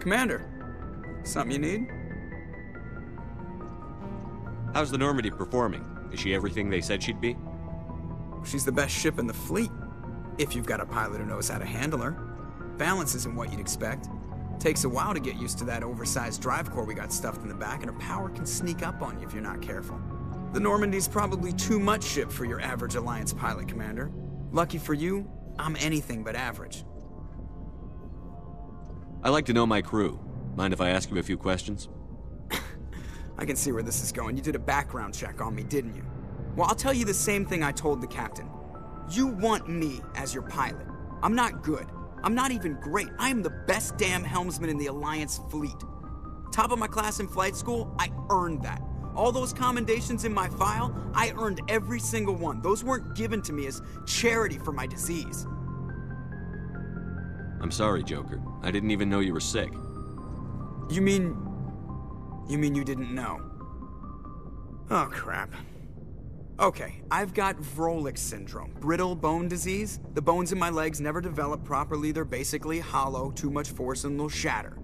Commander, something you need? How's the Normandy performing? Is she everything they said she'd be? She's the best ship in the fleet, if you've got a pilot who knows how to handle her. Balance isn't what you'd expect. Takes a while to get used to that oversized drive core we got stuffed in the back, and her power can sneak up on you if you're not careful. The Normandy's probably too much ship for your average Alliance pilot, Commander. Lucky for you, I'm anything but average. I like to know my crew. Mind if I ask you a few questions? I can see where this is going. You did a background check on me, didn't you? Well, I'll tell you the same thing I told the captain. You want me as your pilot. I'm not good. I'm not even great. I am the best damn helmsman in the Alliance fleet. Top of my class in flight school, I earned that. All those commendations in my file, I earned every single one. Those weren't given to me as charity for my disease. I'm sorry, Joker. I didn't even know you were sick. You mean you didn't know? Oh, crap. Okay, I've got Vrolik syndrome, brittle bone disease. The bones in my legs never develop properly. They're basically hollow, too much force and they'll shatter.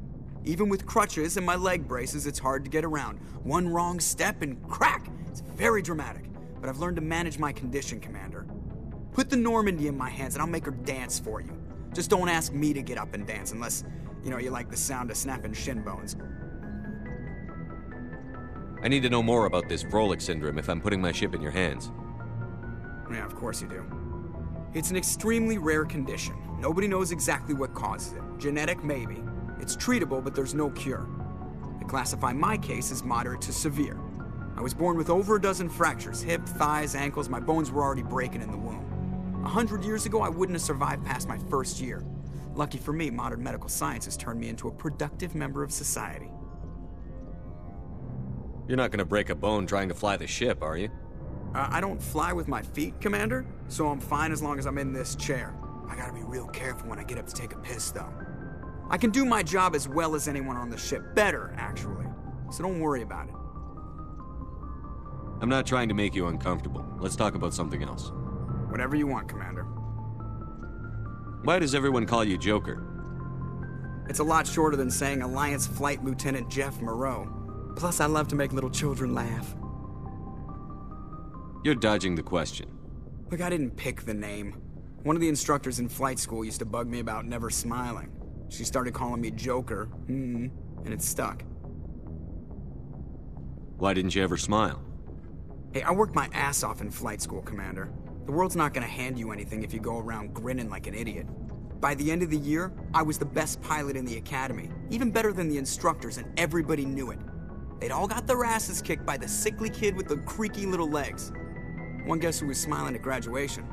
Even with crutches and my leg braces, it's hard to get around. One wrong step and crack! It's very dramatic, but I've learned to manage my condition, Commander. Put the Normandy in my hands and I'll make her dance for you. Just don't ask me to get up and dance unless, you like the sound of snapping shin bones. I need to know more about this Vrolik syndrome if I'm putting my ship in your hands. Yeah, of course you do. It's an extremely rare condition. Nobody knows exactly what causes it. Genetic, maybe. It's treatable, but there's no cure. They classify my case as moderate to severe. I was born with over a dozen fractures, hip, thighs, ankles. My bones were already breaking in the womb. 100 years ago, I wouldn't have survived past my first year. Lucky for me, modern medical science has turned me into a productive member of society. You're not gonna break a bone trying to fly the ship, are you? I don't fly with my feet, Commander, so I'm fine as long as I'm in this chair. I gotta be real careful when I get up to take a piss, though. I can do my job as well as anyone on the ship. Better, actually. So don't worry about it. I'm not trying to make you uncomfortable. Let's talk about something else. Whatever you want, Commander. Why does everyone call you Joker? It's a lot shorter than saying Alliance Flight Lieutenant Jeff Moreau. Plus, I love to make little children laugh. You're dodging the question. Look, I didn't pick the name. One of the instructors in flight school used to bug me about never smiling. She started calling me Joker, and it stuck. Why didn't you ever smile? Hey, I worked my ass off in flight school, Commander. The world's not gonna hand you anything if you go around grinning like an idiot. By the end of the year, I was the best pilot in the academy, even better than the instructors, and everybody knew it. They'd all got their asses kicked by the sickly kid with the creaky little legs. One guess who was smiling at graduation?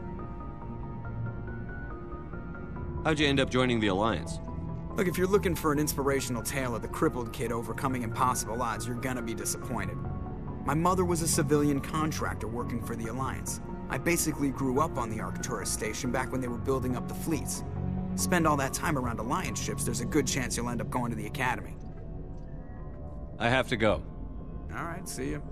How'd you end up joining the Alliance? Look, if you're looking for an inspirational tale of the crippled kid overcoming impossible odds, you're gonna be disappointed. My mother was a civilian contractor working for the Alliance. I basically grew up on the Arcturus station back when they were building up the fleets. Spend all that time around Alliance ships, there's a good chance you'll end up going to the Academy. I have to go. All right, see you.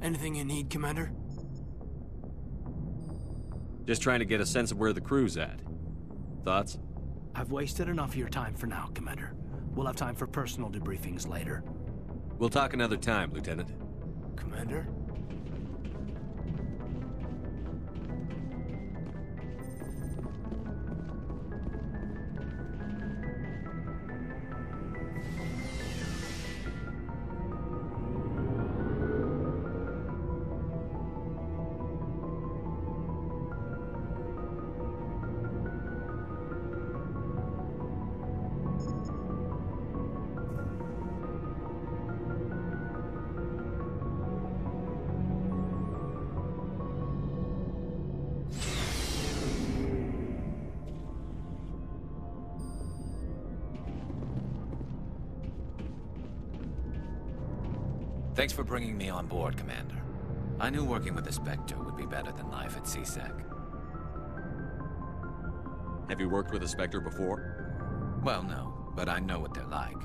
Anything you need, Commander? Just trying to get a sense of where the crew's at. Thoughts? I've wasted enough of your time for now, Commander. We'll have time for personal debriefings later. We'll talk another time, Lieutenant. Commander? Thanks for bringing me on board, Commander. I knew working with the Spectre would be better than life at C-Sec. Have you worked with a Spectre before? Well, no, but I know what they're like.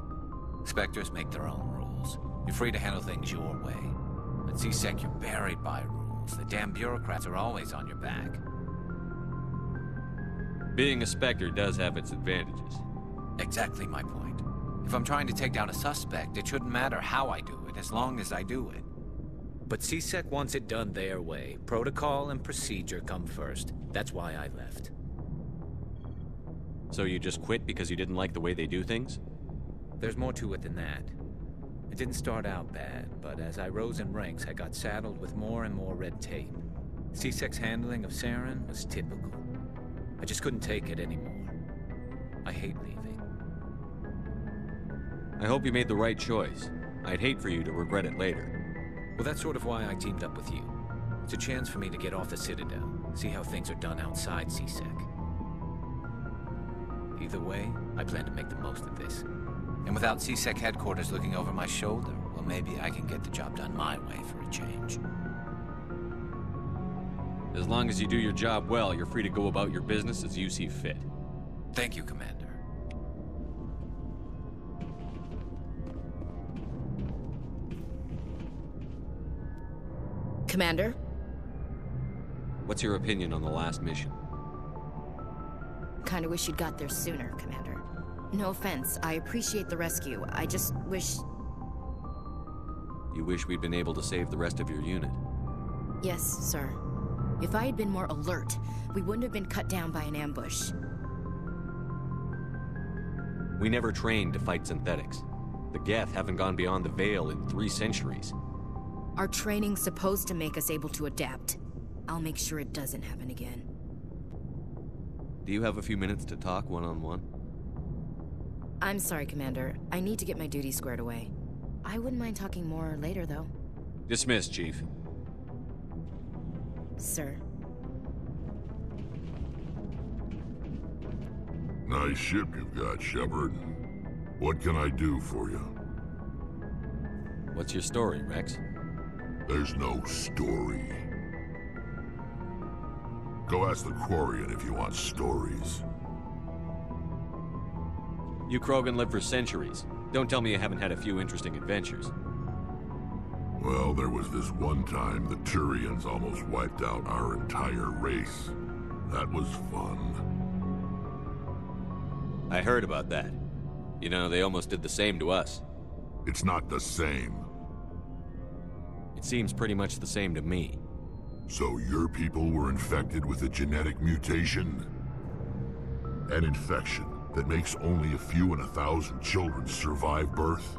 Spectres make their own rules. You're free to handle things your way. At C-Sec, you're buried by rules. The damn bureaucrats are always on your back. Being a Spectre does have its advantages. Exactly my point. If I'm trying to take down a suspect, it shouldn't matter how I do it, as long as I do it. But C-Sec wants it done their way. Protocol and procedure come first. That's why I left. So you just quit because you didn't like the way they do things? There's more to it than that. It didn't start out bad, but as I rose in ranks, I got saddled with more and more red tape. C-Sec's handling of Saren was typical. I just couldn't take it anymore. I hate leaving. I hope you made the right choice. I'd hate for you to regret it later. Well, that's sort of why I teamed up with you. It's a chance for me to get off the Citadel, see how things are done outside C-Sec. Either way, I plan to make the most of this. And without C-Sec headquarters looking over my shoulder, well, maybe I can get the job done my way for a change. As long as you do your job well, you're free to go about your business as you see fit. Thank you, Commander. Commander? What's your opinion on the last mission? Kinda wish you'd got there sooner, Commander. No offense, I appreciate the rescue. I just wish... You wish we'd been able to save the rest of your unit? Yes, sir. If I had been more alert, we wouldn't have been cut down by an ambush. We never trained to fight synthetics. The Geth haven't gone beyond the Veil in 3 centuries. Our training's supposed to make us able to adapt. I'll make sure it doesn't happen again. Do you have a few minutes to talk one-on-one? I'm sorry, Commander. I need to get my duties squared away. I wouldn't mind talking more later, though. Dismissed, Chief. Sir. Nice ship you've got, Shepard. What can I do for you? What's your story, Rex? There's no story. Go ask the Quarian if you want stories. You Krogan lived for centuries. Don't tell me you haven't had a few interesting adventures. Well, there was this one time the Turians almost wiped out our entire race. That was fun. I heard about that. You know, they almost did the same to us. It's not the same. It seems pretty much the same to me. So your people were infected with a genetic mutation? An infection that makes only a few in 1,000 children survive birth?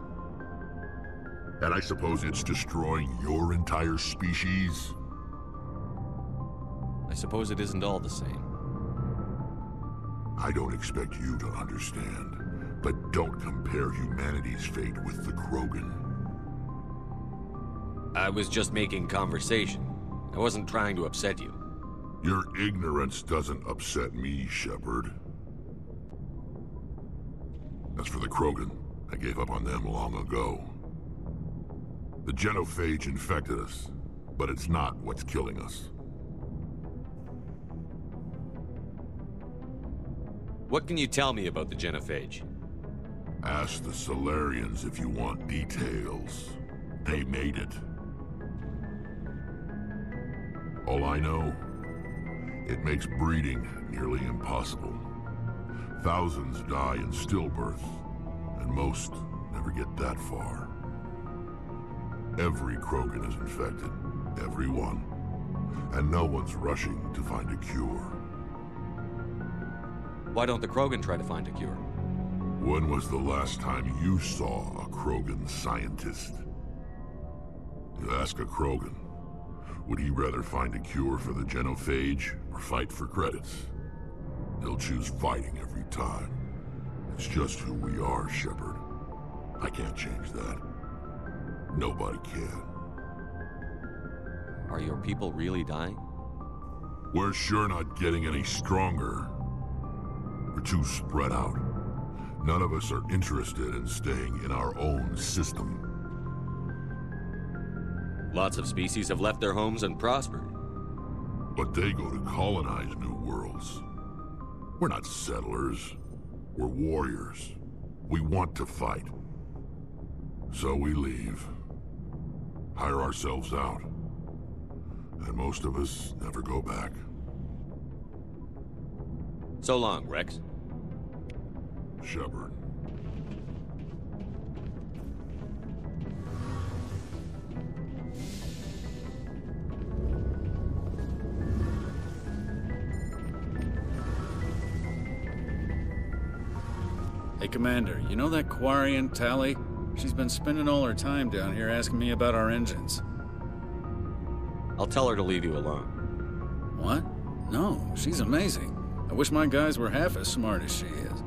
And I suppose it's destroying your entire species? I suppose it isn't all the same. I don't expect you to understand, but don't compare humanity's fate with the Krogan. I was just making conversation. I wasn't trying to upset you. Your ignorance doesn't upset me, Shepard. As for the Krogan, I gave up on them long ago. The genophage infected us, but it's not what's killing us. What can you tell me about the genophage? Ask the Salarians if you want details. They made it. All I know, it makes breeding nearly impossible. Thousands die in stillbirth, and most never get that far. Every Krogan is infected, every one, and no one's rushing to find a cure. Why don't the Krogan try to find a cure? When was the last time you saw a Krogan scientist? You ask a Krogan, would he rather find a cure for the genophage or fight for credits? He'll choose fighting every time. It's just who we are, Shepard. I can't change that. Nobody can. Are your people really dying? We're sure not getting any stronger. We're too spread out. None of us are interested in staying in our own system. Lots of species have left their homes and prospered. But they go to colonize new worlds. We're not settlers. We're warriors. We want to fight. So we leave. Hire ourselves out. And most of us never go back. So long, Rex. Shepard. Hey, Commander, you know that Quarian, Tali? She's been spending all her time down here asking me about our engines. I'll tell her to leave you alone. What? No, she's amazing. I wish my guys were half as smart as she is.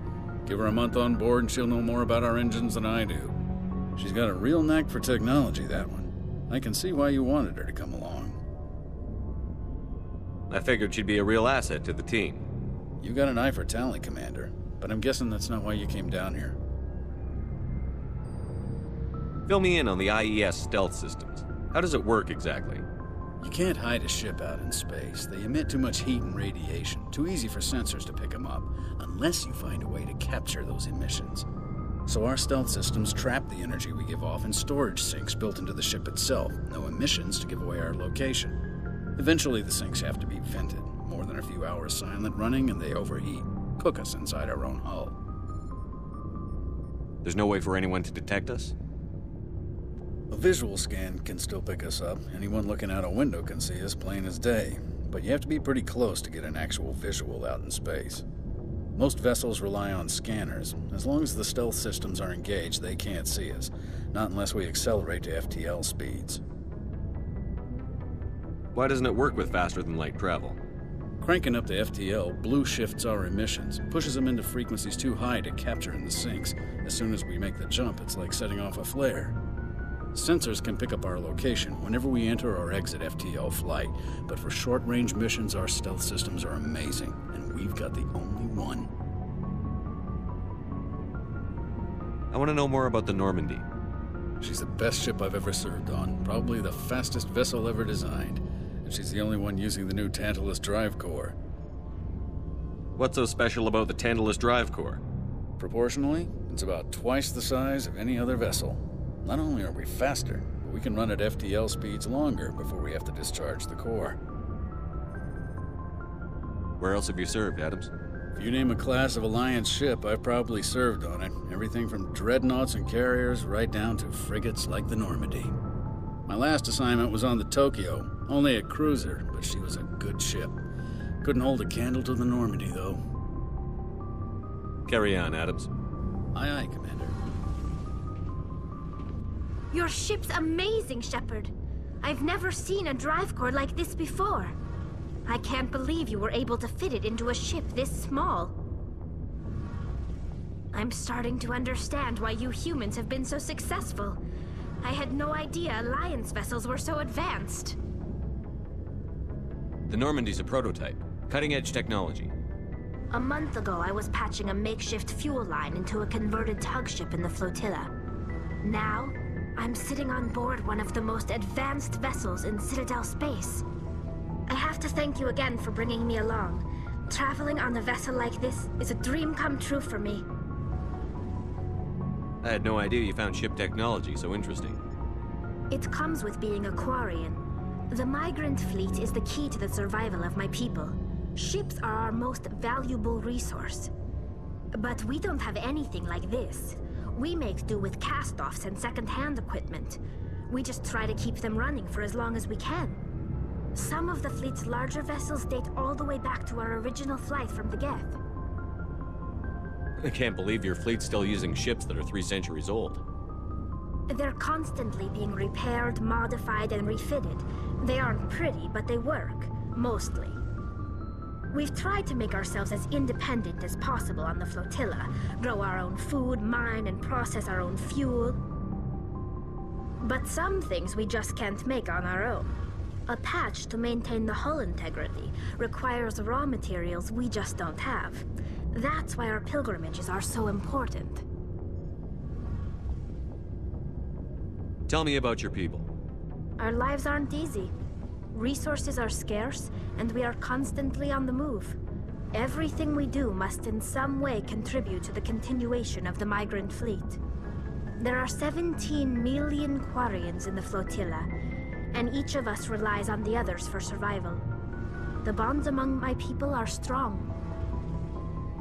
Give her a month on board and she'll know more about our engines than I do. She's got a real knack for technology, that one. I can see why you wanted her to come along. I figured she'd be a real asset to the team. You got an eye for Tali, Commander, but I'm guessing that's not why you came down here. Fill me in on the IES stealth systems. How does it work exactly? You can't hide a ship out in space. They emit too much heat and radiation. Too easy for sensors to pick them up, unless you find a way to capture those emissions. So our stealth systems trap the energy we give off in storage sinks built into the ship itself. No emissions to give away our location. Eventually the sinks have to be vented. More than a few hours silent running and they overheat. Cook us inside our own hull. There's no way for anyone to detect us? A visual scan can still pick us up. Anyone looking out a window can see us plain as day. But you have to be pretty close to get an actual visual out in space. Most vessels rely on scanners. As long as the stealth systems are engaged, they can't see us. Not unless we accelerate to FTL speeds. Why doesn't it work with faster-than-light travel? Cranking up to FTL blue shifts our emissions, pushes them into frequencies too high to capture in the sinks. As soon as we make the jump, it's like setting off a flare. Sensors can pick up our location whenever we enter or exit FTL flight, but for short-range missions, our stealth systems are amazing, and we've got the only one. I want to know more about the Normandy. She's the best ship I've ever served on, probably the fastest vessel ever designed, and she's the only one using the new Tantalus drive core. What's so special about the Tantalus drive core? Proportionally, it's about twice the size of any other vessel. Not only are we faster, but we can run at FTL speeds longer before we have to discharge the core. Where else have you served, Adams? If you name a class of Alliance ship, I've probably served on it. Everything from dreadnoughts and carriers right down to frigates like the Normandy. My last assignment was on the Tokyo, only a cruiser, but she was a good ship. Couldn't hold a candle to the Normandy, though. Carry on, Adams. Aye, aye, Commander. Your ship's amazing, Shepard. I've never seen a drive core like this before. I can't believe you were able to fit it into a ship this small. I'm starting to understand why you humans have been so successful. I had no idea Alliance vessels were so advanced. The Normandy's a prototype. Cutting-edge technology. A month ago, I was patching a makeshift fuel line into a converted tug ship in the flotilla. Now, I'm sitting on board one of the most advanced vessels in Citadel space. I have to thank you again for bringing me along. Traveling on a vessel like this is a dream come true for me. I had no idea you found ship technology so interesting. It comes with being a Quarian. The migrant fleet is the key to the survival of my people. Ships are our most valuable resource. But we don't have anything like this. We make do with cast-offs and second-hand equipment. We just try to keep them running for as long as we can. Some of the fleet's larger vessels date all the way back to our original flight from the Geth. I can't believe your fleet's still using ships that are 3 centuries old. They're constantly being repaired, modified, and refitted. They aren't pretty, but they work. Mostly. We've tried to make ourselves as independent as possible on the flotilla, grow our own food, mine and process our own fuel. But some things we just can't make on our own. A patch to maintain the hull integrity requires raw materials we just don't have. That's why our pilgrimages are so important. Tell me about your people. Our lives aren't easy. Resources are scarce, and we are constantly on the move. Everything we do must in some way contribute to the continuation of the migrant fleet. There are 17 million Quarians in the flotilla, and each of us relies on the others for survival. The bonds among my people are strong.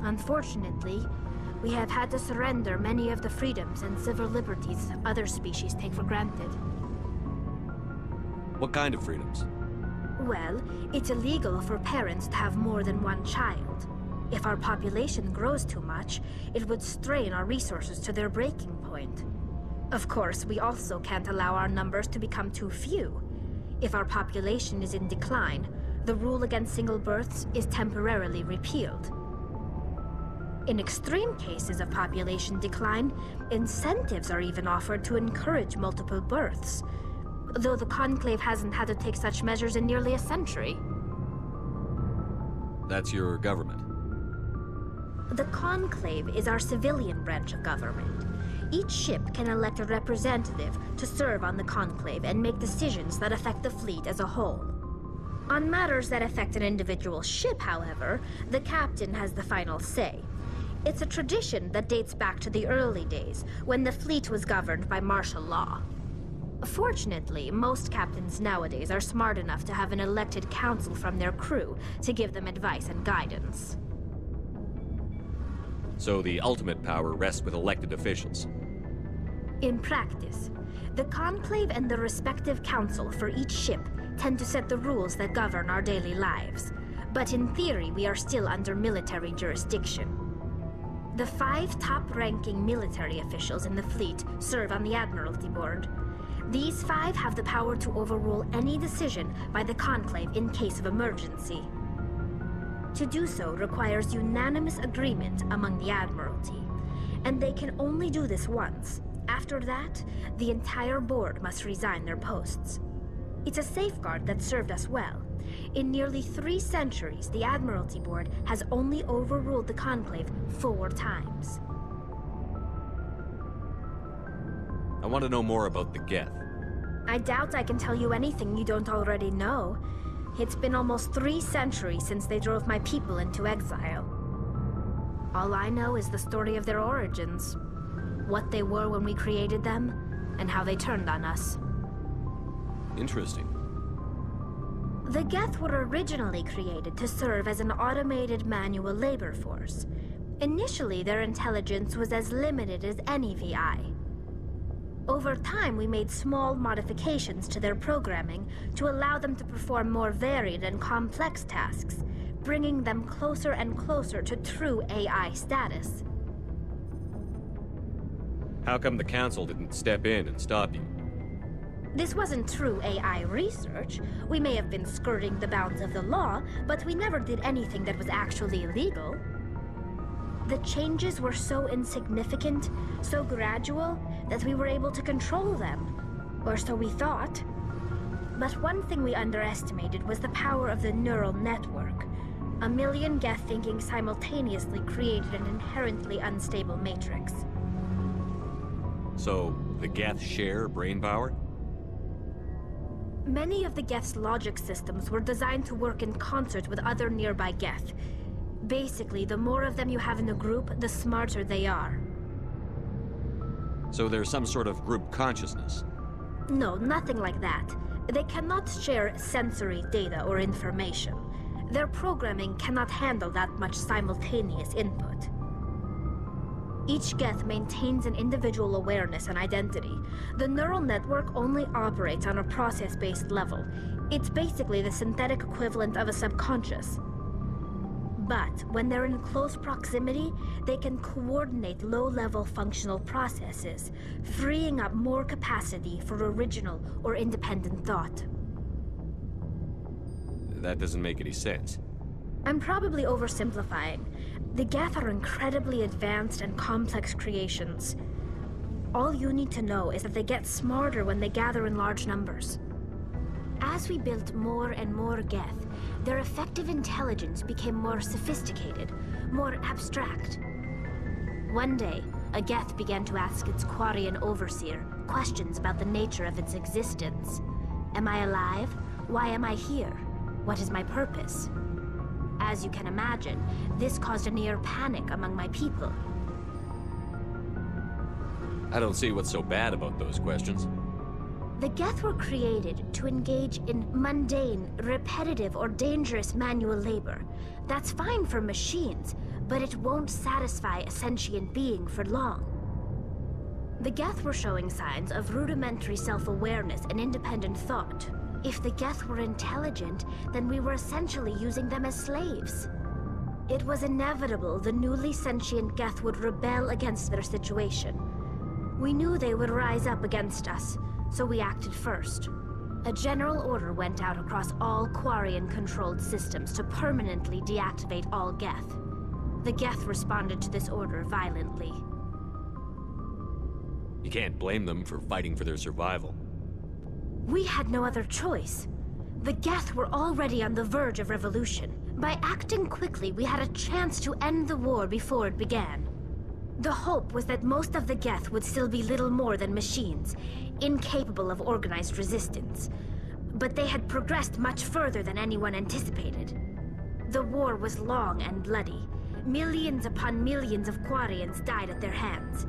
Unfortunately, we have had to surrender many of the freedoms and civil liberties other species take for granted. What kind of freedoms? Well, it's illegal for parents to have more than one child. If our population grows too much, it would strain our resources to their breaking point. Of course, we also can't allow our numbers to become too few. If our population is in decline, the rule against single births is temporarily repealed. In extreme cases of population decline, incentives are even offered to encourage multiple births, though the Conclave hasn't had to take such measures in nearly a century. That's your government. The Conclave is our civilian branch of government. Each ship can elect a representative to serve on the Conclave and make decisions that affect the fleet as a whole. On matters that affect an individual ship, however, the captain has the final say. It's a tradition that dates back to the early days, when the fleet was governed by martial law. Fortunately, most captains nowadays are smart enough to have an elected council from their crew to give them advice and guidance. So the ultimate power rests with elected officials. In practice, the Conclave and the respective council for each ship tend to set the rules that govern our daily lives. But in theory, we are still under military jurisdiction. The 5 top-ranking military officials in the fleet serve on the Admiralty Board. These 5 have the power to overrule any decision by the Conclave in case of emergency. To do so requires unanimous agreement among the Admiralty, and they can only do this once. After that, the entire board must resign their posts. It's a safeguard that served us well. In nearly 3 centuries, the Admiralty Board has only overruled the Conclave 4 times. I want to know more about the Geth. I doubt I can tell you anything you don't already know. It's been almost 3 centuries since they drove my people into exile. All I know is the story of their origins, what they were when we created them, and how they turned on us. Interesting. The Geth were originally created to serve as an automated manual labor force. Initially, their intelligence was as limited as any VI. Over time, we made small modifications to their programming to allow them to perform more varied and complex tasks, bringing them closer and closer to true AI status. How come the Council didn't step in and stop you? This wasn't true AI research. We may have been skirting the bounds of the law, but we never did anything that was actually illegal. The changes were so insignificant, so gradual, that we were able to control them. Or so we thought. But one thing we underestimated was the power of the neural network. A million Geth thinking simultaneously created an inherently unstable matrix. So, the Geth share brain power? Many of the Geth's logic systems were designed to work in concert with other nearby Geth. Basically, the more of them you have in a group, the smarter they are. So there's some sort of group consciousness? No, nothing like that. They cannot share sensory data or information. Their programming cannot handle that much simultaneous input. Each Geth maintains an individual awareness and identity. The neural network only operates on a process-based level. It's basically the synthetic equivalent of a subconscious. But when they're in close proximity, they can coordinate low-level functional processes, freeing up more capacity for original or independent thought. That doesn't make any sense. I'm probably oversimplifying. The Geth are incredibly advanced and complex creations. All you need to know is that they get smarter when they gather in large numbers. As we built more and more Geth, their effective intelligence became more sophisticated, more abstract. One day, a Geth began to ask its Quarian overseer questions about the nature of its existence. Am I alive? Why am I here? What is my purpose? As you can imagine, this caused a near panic among my people. I don't see what's so bad about those questions. The Geth were created to engage in mundane, repetitive, or dangerous manual labor. That's fine for machines, but it won't satisfy a sentient being for long. The Geth were showing signs of rudimentary self-awareness and independent thought. If the Geth were intelligent, then we were essentially using them as slaves. It was inevitable the newly sentient Geth would rebel against their situation. We knew they would rise up against us, so we acted first. A general order went out across all Quarian-controlled systems to permanently deactivate all Geth. The Geth responded to this order violently. You can't blame them for fighting for their survival. We had no other choice. The Geth were already on the verge of revolution. By acting quickly, we had a chance to end the war before it began. The hope was that most of the Geth would still be little more than machines, incapable of organized resistance. But they had progressed much further than anyone anticipated. The war was long and bloody. Millions upon millions of Quarians died at their hands.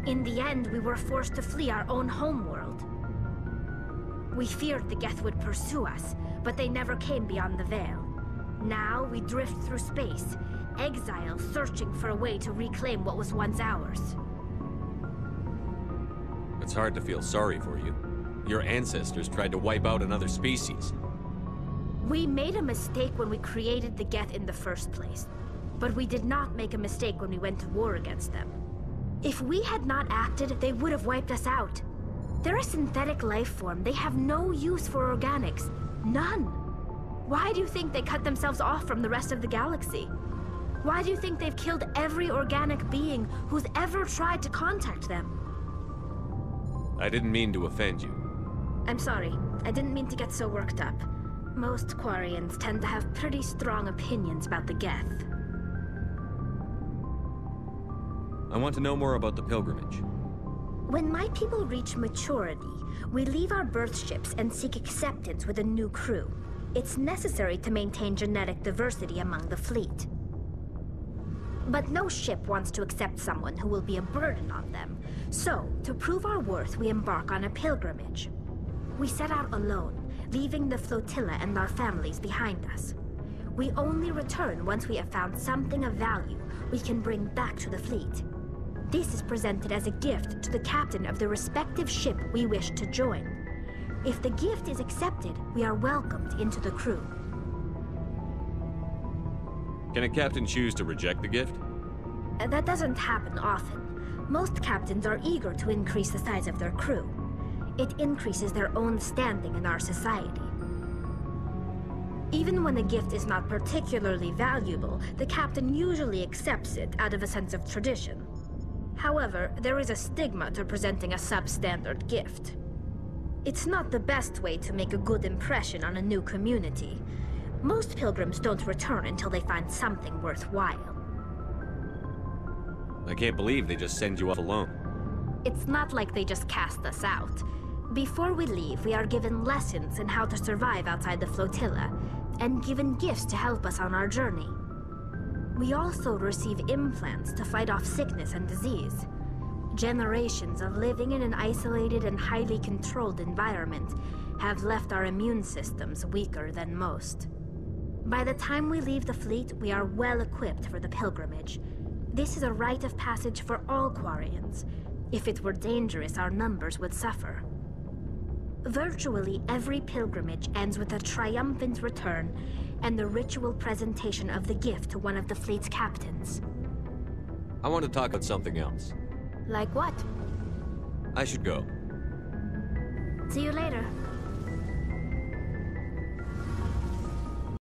In the end, we were forced to flee our own homeworld. We feared the Geth would pursue us, but they never came beyond the Veil. Now we drift through space, exile searching for a way to reclaim what was once ours. It's hard to feel sorry for you. Your ancestors tried to wipe out another species. We made a mistake when we created the Geth in the first place, but we did not make a mistake when we went to war against them. If we had not acted, they would have wiped us out. They're a synthetic life form. They have no use for organics. None. Why do you think they cut themselves off from the rest of the galaxy? Why do you think they've killed every organic being who's ever tried to contact them? I didn't mean to offend you. I'm sorry. I didn't mean to get so worked up. Most Quarians tend to have pretty strong opinions about the Geth. I want to know more about the pilgrimage. When my people reach maturity, we leave our birth ships and seek acceptance with a new crew. It's necessary to maintain genetic diversity among the fleet. But no ship wants to accept someone who will be a burden on them. So, to prove our worth, we embark on a pilgrimage. We set out alone, leaving the flotilla and our families behind us. We only return once we have found something of value we can bring back to the fleet. This is presented as a gift to the captain of the respective ship we wish to join. If the gift is accepted, we are welcomed into the crew. Can a captain choose to reject the gift? That doesn't happen often. Most captains are eager to increase the size of their crew. It increases their own standing in our society. Even when a gift is not particularly valuable, the captain usually accepts it out of a sense of tradition. However, there is a stigma to presenting a substandard gift. It's not the best way to make a good impression on a new community. Most pilgrims don't return until they find something worthwhile. I can't believe they just send you off alone. It's not like they just cast us out. Before we leave, we are given lessons in how to survive outside the flotilla, and given gifts to help us on our journey. We also receive implants to fight off sickness and disease. Generations of living in an isolated and highly controlled environment have left our immune systems weaker than most. By the time we leave the fleet, we are well equipped for the pilgrimage. This is a rite of passage for all Quarians. If it were dangerous, our numbers would suffer. Virtually every pilgrimage ends with a triumphant return and the ritual presentation of the gift to one of the fleet's captains. I want to talk about something else. Like what? I should go. See you later.